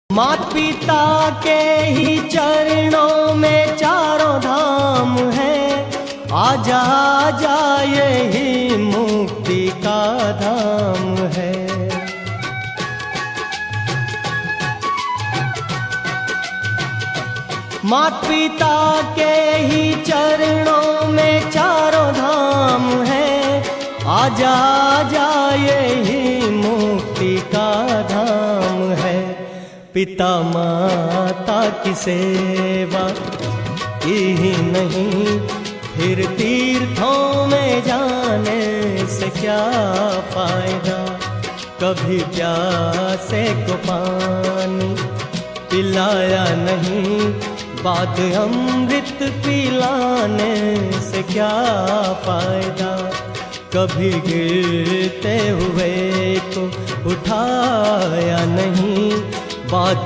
मात पिता के ही चरणों में चारों धाम है, आजा आजा यही मुक्ति का धाम है। मात पिता के ही चरणों में चारों धाम है, आजा आजा यही मुक्ति का धाम है। पिता माता की सेवा ही नहीं, फिर तीर्थों में जाने से क्या फायदा। कभी प्यासे को पानी पिलाया नहीं, बाद अमृत पिलाने से क्या फायदा। कभी गिरते हुए को उठाया नहीं, बाद